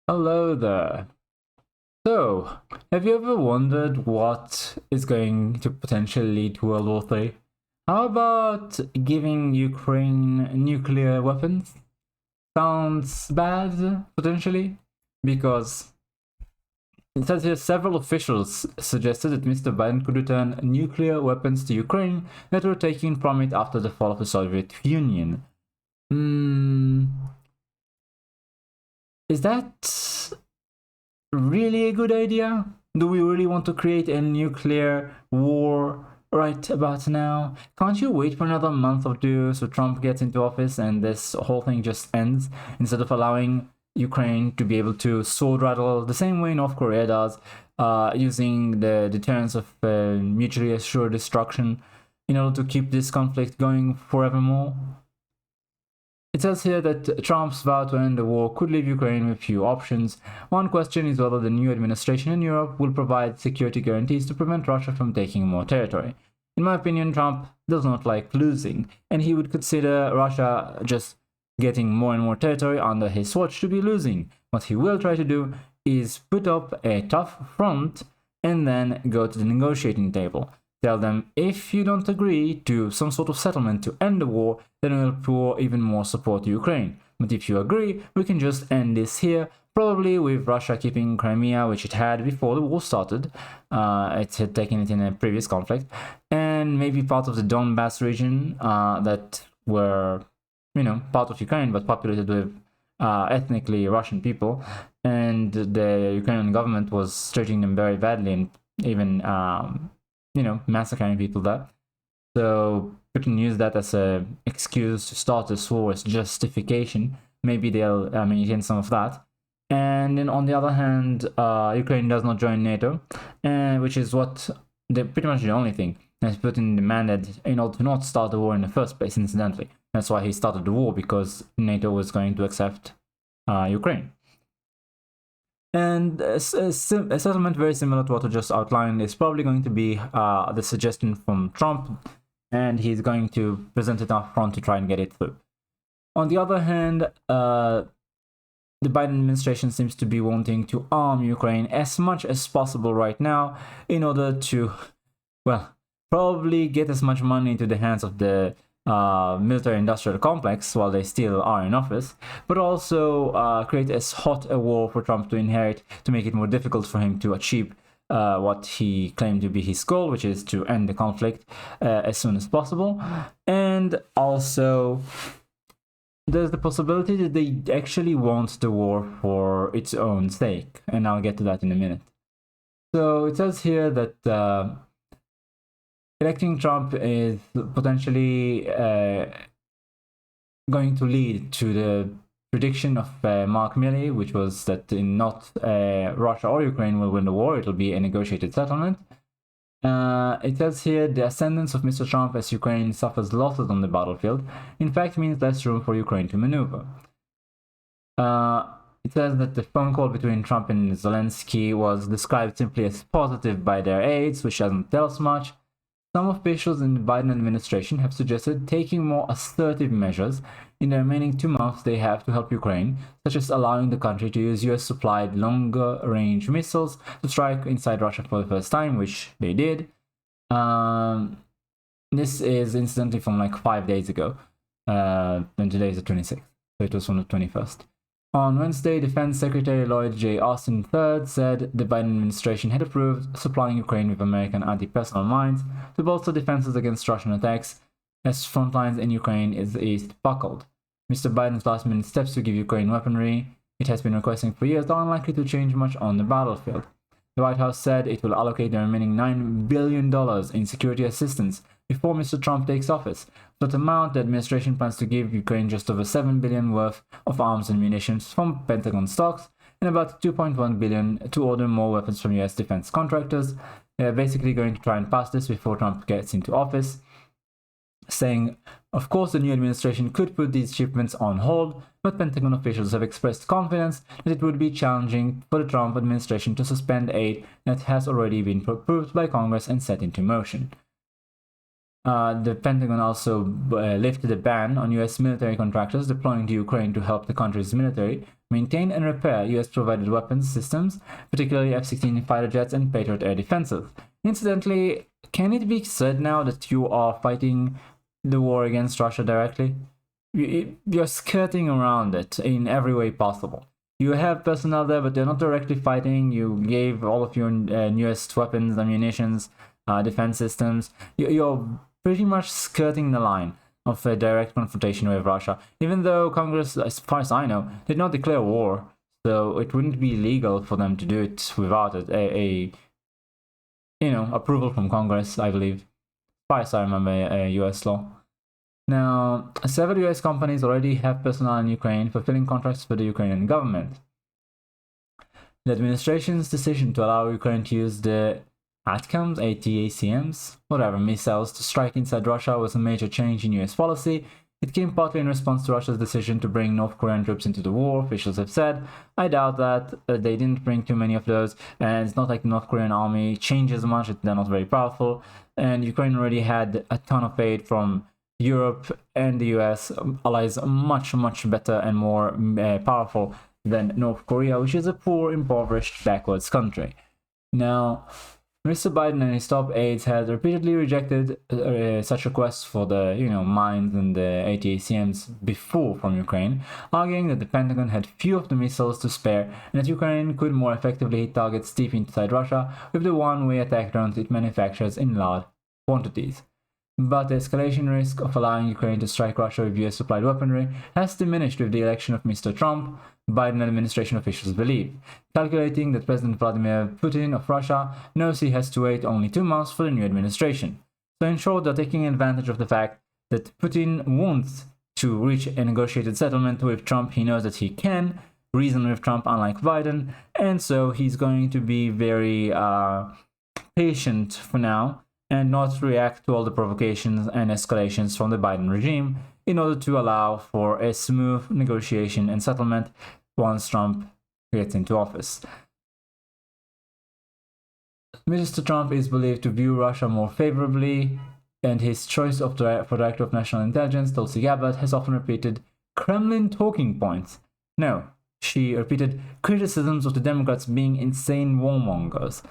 Hello there. So, have you ever wondered what is going to potentially lead to World War III? How about giving Ukraine nuclear weapons? Sounds bad, potentially, because it says here several officials suggested that Mr. Biden could return nuclear weapons to Ukraine that were taken from it after the fall of the Soviet Union. Hmm, is that really a good idea? Do we really want to create a nuclear war right about now? Can't you wait for another month or two so Trump gets into office and this whole thing just ends instead of allowing Ukraine to be able to sword rattle the same way North Korea does, using the deterrence of mutually assured destruction in order to keep this conflict going forevermore? It says here that Trump's vow to end the war could leave Ukraine with few options. One question is whether the new administration in Europe will provide security guarantees to prevent Russia from taking more territory. In my opinion, Trump does not like losing, and he would consider Russia just getting more and more territory under his watch to be losing. What he will try to do is put up a tough front and then go to the negotiating table. Tell them, if you don't agree to some sort of settlement to end the war, then we'll pour even more support to Ukraine. But if you agree, we can just end this here, probably with Russia keeping Crimea, which it had before the war started. It had taken it in a previous conflict, and maybe part of the Donbass region that were, part of Ukraine but populated with ethnically Russian people, and the Ukrainian government was treating them very badly and even massacring people there. So we can use that as an excuse to start this war as justification. Maybe they'll maintain some of that. And then on the other hand, Ukraine does not join NATO, which is pretty much the only thing that's put in the mandate in order to not start the war in the first place, incidentally. That's why he started the war, because NATO was going to accept Ukraine. And a settlement very similar to what I just outlined is probably going to be the suggestion from Trump, and he's going to present it up front to try and get it through. On the other hand, the Biden administration seems to be wanting to arm Ukraine as much as possible right now in order to, probably get as much money into the hands of the military-industrial complex while they still are in office, but also create as hot a war for Trump to inherit to make it more difficult for him to achieve what he claimed to be his goal, which is to end the conflict as soon as possible. And also, there's the possibility that they actually want the war for its own sake, and I'll get to that in a minute. So it says here that electing Trump is potentially going to lead to the prediction of Mark Milley, which was that not Russia or Ukraine will win the war, it'll be a negotiated settlement. It says here the ascendance of Mr. Trump as Ukraine suffers losses on the battlefield, in fact, means less room for Ukraine to maneuver. It says that the phone call between Trump and Zelensky was described simply as positive by their aides, which doesn't tell us much. Some officials in the Biden administration have suggested taking more assertive measures in the remaining 2 months they have to help Ukraine, such as allowing the country to use US-supplied longer-range missiles to strike inside Russia for the first time, which they did. This is incidentally from like 5 days ago, and today is the 26th, so it was from the 21st. On Wednesday, Defense Secretary Lloyd J. Austin III said the Biden administration had approved supplying Ukraine with American anti-personnel mines to bolster defenses against Russian attacks as front lines in Ukraine is east buckled. Mr. Biden's last-minute steps to give Ukraine weaponry it has been requesting for years are unlikely to change much on the battlefield. The White House said it will allocate the remaining $9 billion in security assistance before Mr. Trump takes office. That amount, the administration plans to give Ukraine just over $7 billion worth of arms and munitions from Pentagon stocks and about $2.1 billion to order more weapons from US defense contractors. They're basically going to try and pass this before Trump gets into office, saying, of course, the new administration could put these shipments on hold, but Pentagon officials have expressed confidence that it would be challenging for the Trump administration to suspend aid that has already been approved by Congress and set into motion. The Pentagon also lifted a ban on US military contractors deploying to Ukraine to help the country's military maintain and repair US-provided weapons systems, particularly F-16 fighter jets and Patriot air defenses. Incidentally, can it be said now that you are fighting the war against Russia directly? You're skirting around it in every way possible. You have personnel there, but they're not directly fighting. You gave all of your newest weapons, ammunitions, defense systems. You're pretty much skirting the line of a direct confrontation with Russia, even though Congress, as far as I know, did not declare war, so it wouldn't be legal for them to do it without a approval from Congress, I believe, as far as I remember, a US law. Now, several US companies already have personnel in Ukraine fulfilling contracts for the Ukrainian government. The administration's decision to allow Ukraine to use the ATACMs, whatever, missiles to strike inside Russia was a major change in US policy. It came partly in response to Russia's decision to bring North Korean troops into the war, officials have said. I doubt that. They didn't bring too many of those, and it's not like the North Korean army changes much, they're not very powerful, and Ukraine already had a ton of aid from Europe and the US, allies much better and more powerful than North Korea, which is a poor, impoverished, backwards country. Now, Mr. Biden and his top aides had repeatedly rejected such requests for the mines and the ATACMs before from Ukraine, arguing that the Pentagon had few of the missiles to spare and that Ukraine could more effectively hit targets deep inside Russia with the one-way attack drones it manufactures in large quantities. But the escalation risk of allowing Ukraine to strike Russia with US-supplied weaponry has diminished with the election of Mr. Trump, Biden administration officials believe, calculating that President Vladimir Putin of Russia knows he has to wait only 2 months for the new administration. So in short, they're taking advantage of the fact that Putin wants to reach a negotiated settlement with Trump. He knows that he can reason with Trump, unlike Biden, and so he's going to be very patient for now and not react to all the provocations and escalations from the Biden regime in order to allow for a smooth negotiation and settlement once Trump gets into office. Mr. Trump is believed to view Russia more favorably, and his choice for Director of National Intelligence, Tulsi Gabbard, has often repeated Kremlin talking points. No, she repeated criticisms of the Democrats being insane warmongers,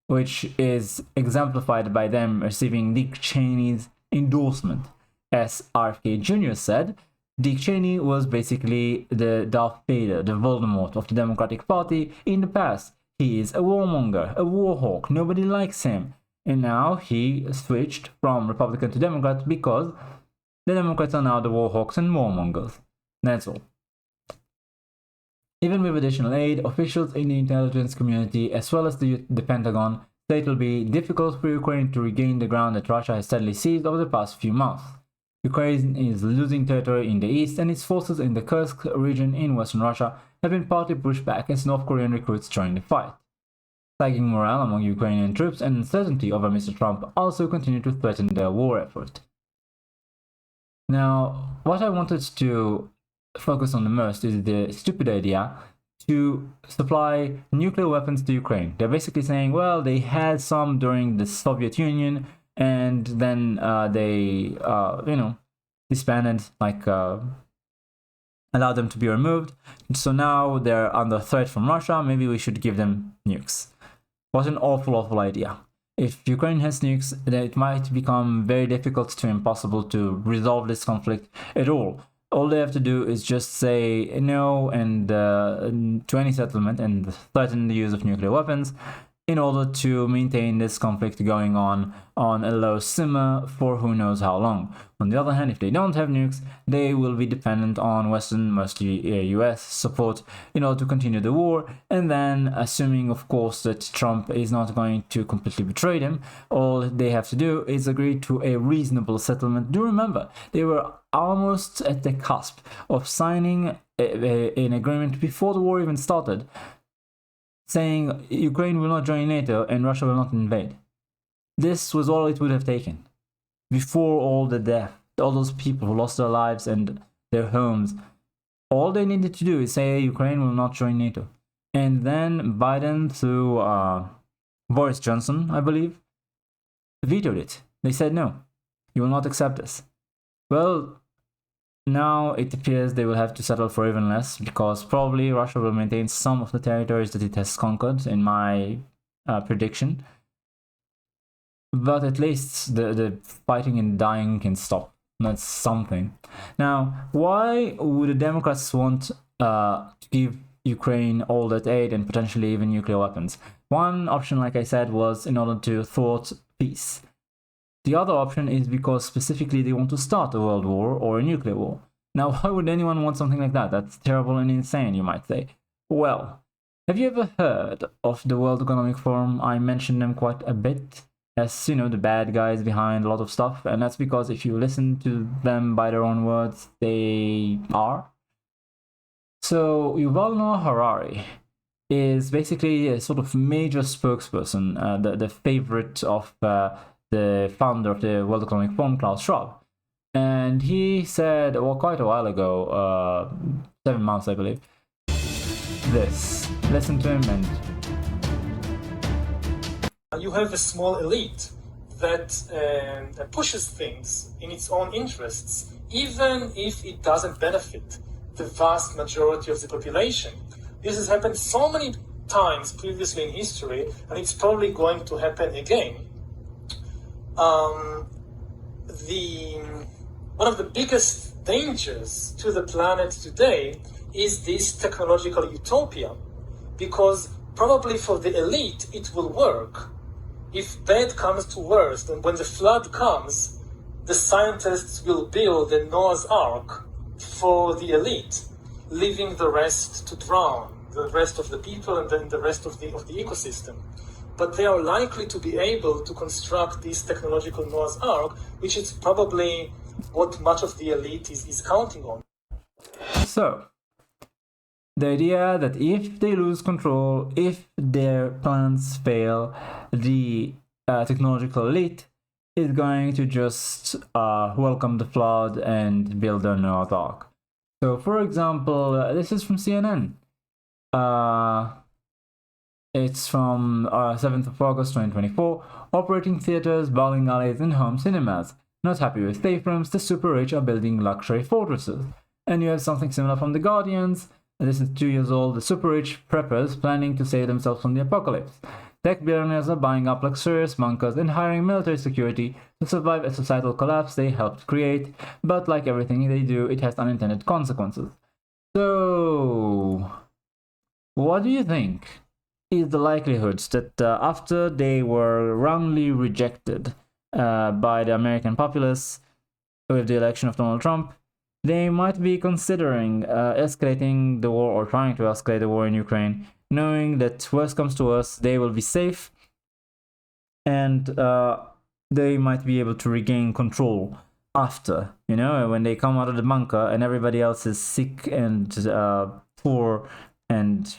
which is exemplified by them receiving Dick Cheney's endorsement. As RFK Jr. said, Dick Cheney was basically the Darth Vader, the Voldemort of the Democratic Party in the past. He is a warmonger, a warhawk, nobody likes him. And now he switched from Republican to Democrat because the Democrats are now the warhawks and warmongers. That's all. Even with additional aid, officials in the intelligence community as well as the Pentagon say it will be difficult for Ukraine to regain the ground that Russia has steadily seized over the past few months. Ukraine is losing territory in the east, and its forces in the Kursk region in western Russia have been partly pushed back as North Korean recruits join the fight. Sagging morale among Ukrainian troops and uncertainty over Mr. Trump also continue to threaten their war effort. Now, what I wanted to focus on the most is the stupid idea to supply nuclear weapons to Ukraine. They're basically saying, well, they had some during the Soviet Union, and then they, disbanded, allowed them to be removed. So now they're under threat from Russia. Maybe we should give them nukes. What an awful idea. If Ukraine has nukes, then it might become very difficult to impossible to resolve this conflict at all. All they have to do is just say no and to any settlement and threaten the use of nuclear weapons in order to maintain this conflict going on a low simmer for who knows how long. On the other hand, if they don't have nukes, they will be dependent on Western, mostly US, support in order to continue the war, and then, assuming of course that Trump is not going to completely betray them, all they have to do is agree to a reasonable settlement. Do remember, they were almost at the cusp of signing an agreement before the war even started, saying Ukraine will not join NATO and Russia will not invade. This was all it would have taken. Before all the death, all those people who lost their lives and their homes, all they needed to do is say Ukraine will not join NATO. And then Biden, through Boris Johnson, I believe, vetoed it. They said no. You will not accept this. Well, now it appears they will have to settle for even less, because probably Russia will maintain some of the territories that it has conquered, in my prediction. But at least the fighting and dying can stop. That's something. Now, why would the Democrats want to give Ukraine all that aid and potentially even nuclear weapons? One option, like I said, was in order to thwart peace. The other option is because specifically they want to start a world war or a nuclear war. Now, why would anyone want something like that? That's terrible and insane, you might say. Well, have you ever heard of the World Economic Forum? I mentioned them quite a bit as, you know, the bad guys behind a lot of stuff, and that's because if you listen to them by their own words, they are. So Yuval Noah Harari is basically a sort of major spokesperson, the favorite of the founder of the World Economic Forum, Klaus Schwab. And he said, well, quite a while ago, 7 months, I believe, this. Listen to him and... You have a small elite that pushes things in its own interests, even if it doesn't benefit the vast majority of the population. This has happened so many times previously in history, and it's probably going to happen again. One of the biggest dangers to the planet today is this technological utopia, because probably for the elite it will work. If bad comes to worst, and when the flood comes, the scientists will build a Noah's Ark for the elite, leaving the rest to drown, the rest of the people and then the rest of the ecosystem. But they are likely to be able to construct this technological Noah's Ark, which is probably what much of the elite is counting on. So, the idea that if they lose control, if their plans fail, the technological elite is going to just welcome the flood and build their Noah's Ark. So, for example, this is from CNN. It's from 7th of August 2024. Operating theaters, bowling alleys, and home cinemas. Not happy with safe rooms, the super rich are building luxury fortresses. And you have something similar from The Guardians. This is 2 years old. The super rich preppers planning to save themselves from the apocalypse. Tech billionaires are buying up luxurious bunkers and hiring military security to survive a societal collapse they helped create. But like everything they do, it has unintended consequences. So, what do you think is the likelihood that after they were roundly rejected by the American populace with the election of Donald Trump, they might be considering escalating the war or trying to escalate the war in Ukraine, knowing that worst comes to worst, they will be safe and they might be able to regain control after, you know, when they come out of the bunker and everybody else is sick and poor and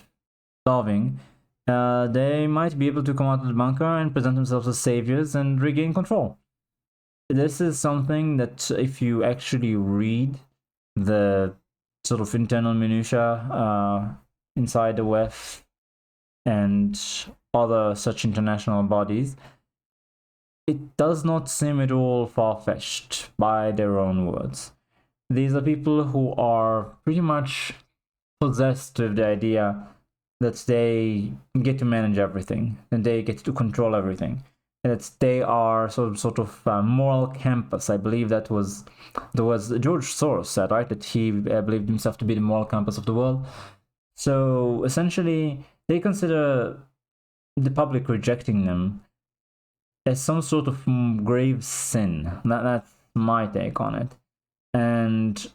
starving. They might be able to come out of the bunker and present themselves as saviors and regain control. This is something that if you actually read the sort of internal minutiae inside the WEF and other such international bodies, it does not seem at all far-fetched by their own words. These are people who are pretty much possessed with the idea that they get to manage everything and they get to control everything. That they are sort of moral campus. I believe that was the words George Soros said, right? That he believed himself to be the moral campus of the world. So essentially, they consider the public rejecting them as some sort of grave sin. That's my take on it. And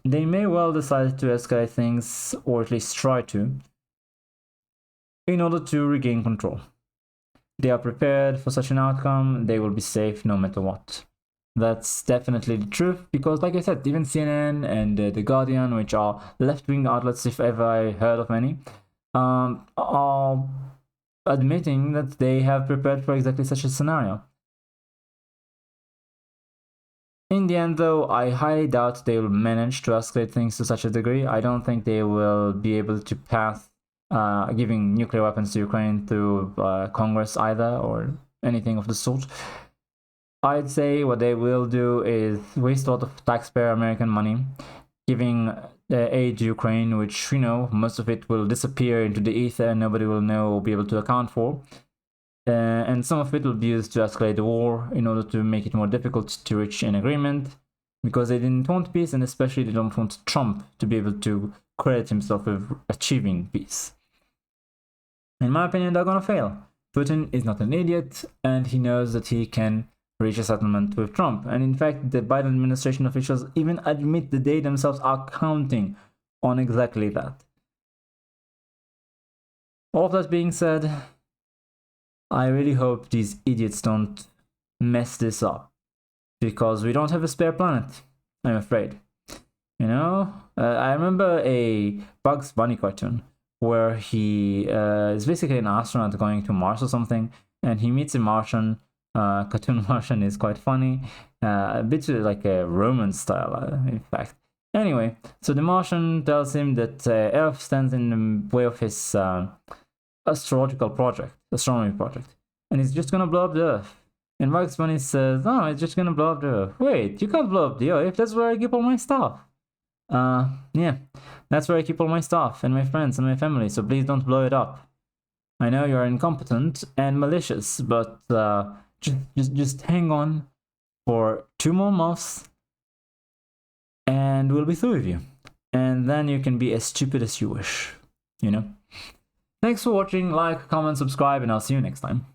they may well decide to escalate things, or at least try to, in order to regain control. They are prepared for such an outcome. They will be safe no matter what. That's definitely the truth, because like I said, even CNN and The Guardian, which are left-wing outlets if ever I heard of any, are admitting that they have prepared for exactly such a scenario. In the end, though, I highly doubt they will manage to escalate things to such a degree. I don't think they will be able to pass giving nuclear weapons to Ukraine through Congress either, or anything of the sort. I'd say what they will do is waste a lot of taxpayer American money, giving aid to Ukraine, which, most of it will disappear into the ether and nobody will know or be able to account for. And some of it will be used to escalate the war in order to make it more difficult to reach an agreement, because they didn't want peace, and especially they don't want Trump to be able to credit himself with achieving peace. In my opinion, they're gonna fail. Putin is not an idiot, and he knows that he can reach a settlement with Trump. And in fact, the Biden administration officials even admit that they themselves are counting on exactly that. All of that being said, I really hope these idiots don't mess this up, because we don't have a spare planet, I'm afraid. I remember a Bugs Bunny cartoon where he is basically an astronaut going to Mars or something, and he meets a Martian. Cartoon Martian is quite funny, a bit like a Roman style, in fact. Anyway, so the Martian tells him that Earth stands in the way of his astronomy project, and he's just gonna blow up the Earth. And Bugs Bunny says, "Oh, it's just gonna blow up the Earth." Wait, you can't blow up the Earth. That's where I keep all my stuff. Yeah, that's where I keep all my stuff and my friends and my family. So please don't blow it up. I know you're incompetent and malicious, but just hang on for 2 more months, and we'll be through with you. And then you can be as stupid as you wish. Thanks for watching. Like, comment, subscribe, and I'll see you next time.